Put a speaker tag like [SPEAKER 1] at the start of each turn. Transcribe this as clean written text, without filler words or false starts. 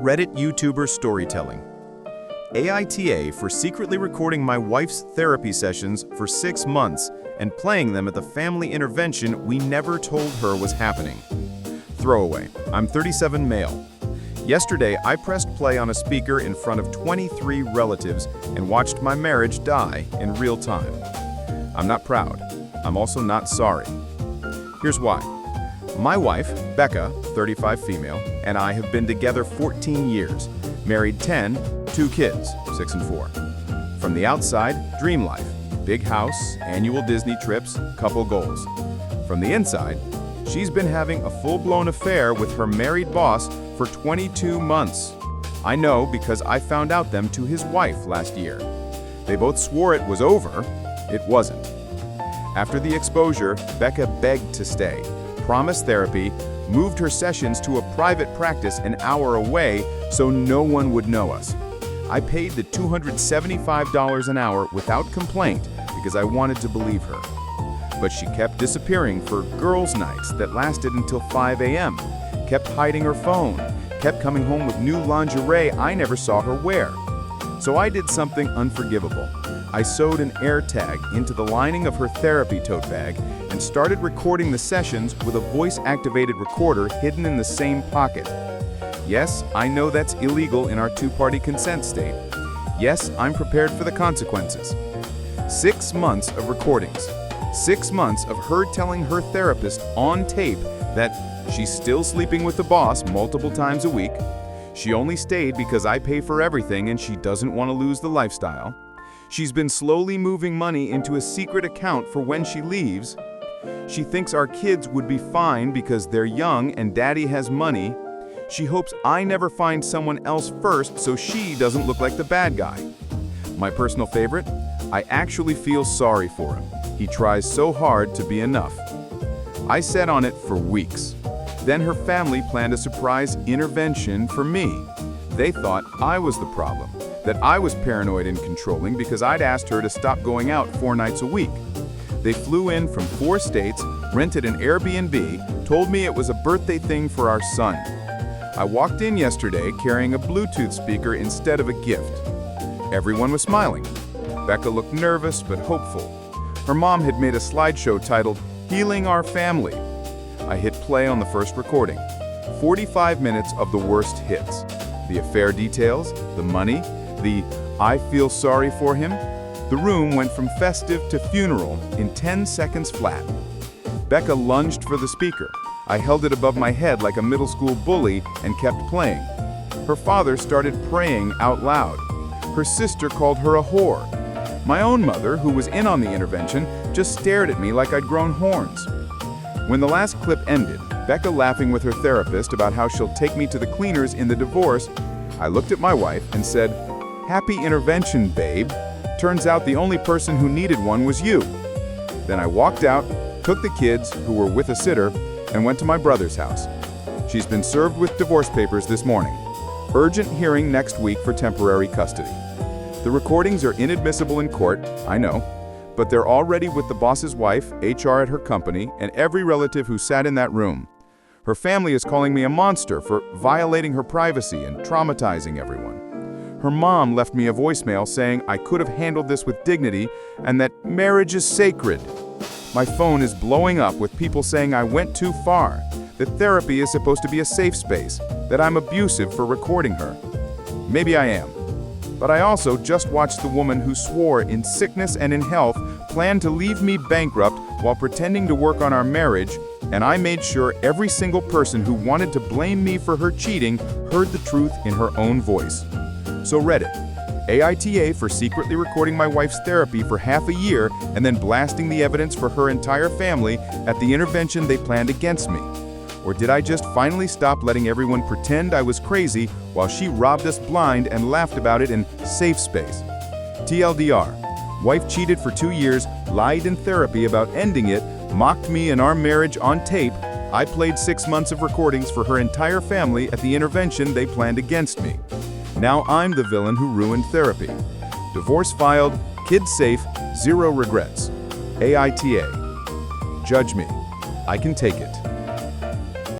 [SPEAKER 1] Reddit YouTuber storytelling. AITA for secretly recording my wife's therapy sessions for 6 months and playing them at the family intervention we never told her was happening. Throwaway. I'm 37 male. Yesterday, I pressed play on a speaker in front of 23 relatives and watched my marriage die in real time. I'm not proud. I'm also not sorry. Here's why. My wife, Becca, 35 female, and I have been together 14 years, married 10, 2 kids, 6 and 4. From the outside, dream life, big house, annual Disney trips, couple goals. From the inside, she's been having a full-blown affair with her married boss for 22 months. I know because I found out them to his wife last year. They both swore it was over. It wasn't. After the exposure, Becca begged to stay, promised therapy, moved her sessions to a private practice an hour away so no one would know us. I paid the $275 an hour without complaint because I wanted to believe her. But she kept disappearing for girls' nights that lasted until 5 a.m., kept hiding her phone, kept coming home with new lingerie I never saw her wear. So I did something unforgivable. I sewed an air tag into the lining of her therapy tote bag and started recording the sessions with a voice-activated recorder hidden in the same pocket. Yes, I know that's illegal in our two-party consent state. Yes, I'm prepared for the consequences. 6 months of recordings. 6 months of her telling her therapist on tape that she's still sleeping with the boss multiple times a week. She only stayed because I pay for everything and she doesn't want to lose the lifestyle. She's been slowly moving money into a secret account for when she leaves. She thinks our kids would be fine because they're young and daddy has money. She hopes I never find someone else first so she doesn't look like the bad guy. My personal favorite? I actually feel sorry for him. He tries so hard to be enough. I sat on it for weeks. Then her family planned a surprise intervention for me. They thought I was the problem, that I was paranoid and controlling because I'd asked her to stop going out 4 nights a week. They flew in from 4 states, rented an Airbnb, told me it was a birthday thing for our son. I walked in yesterday carrying a Bluetooth speaker instead of a gift. Everyone was smiling. Becca looked nervous but hopeful. Her mom had made a slideshow titled, "Healing Our Family." I hit play on the first recording. 45 minutes of the worst hits. The affair details, the money, the "I feel sorry for him." The room went from festive to funeral in 10 seconds flat. Becca lunged for the speaker. I held it above my head like a middle school bully and kept playing. Her father started praying out loud. Her sister called her a whore. My own mother, who was in on the intervention, just stared at me like I'd grown horns. When the last clip ended, Becca laughing with her therapist about how she'll take me to the cleaners in the divorce, I looked at my wife and said, "Happy intervention, babe. Turns out the only person who needed one was you." Then I walked out, took the kids, who were with a sitter, and went to my brother's house. She's been served with divorce papers this morning. Urgent hearing next week for temporary custody. The recordings are inadmissible in court, I know, but they're already with the boss's wife, HR at her company, and every relative who sat in that room. Her family is calling me a monster for violating her privacy and traumatizing everyone. Her mom left me a voicemail saying I could have handled this with dignity and that marriage is sacred. My phone is blowing up with people saying I went too far, that therapy is supposed to be a safe space, that I'm abusive for recording her. Maybe I am. But I also just watched the woman who swore in sickness and in health planned to leave me bankrupt while pretending to work on our marriage, and I made sure every single person who wanted to blame me for her cheating heard the truth in her own voice. So Reddit, AITA for secretly recording my wife's therapy for half a year and then blasting the evidence for her entire family at the intervention they planned against me. Or did I just finally stop letting everyone pretend I was crazy while she robbed us blind and laughed about it in safe space? TLDR, wife cheated for 2 years, lied in therapy about ending it, mocked me and our marriage on tape. I played 6 months of recordings for her entire family at the intervention they planned against me. Now I'm the villain who ruined therapy. Divorce filed, kids safe, 0 regrets. AITA. Judge me. I can take it.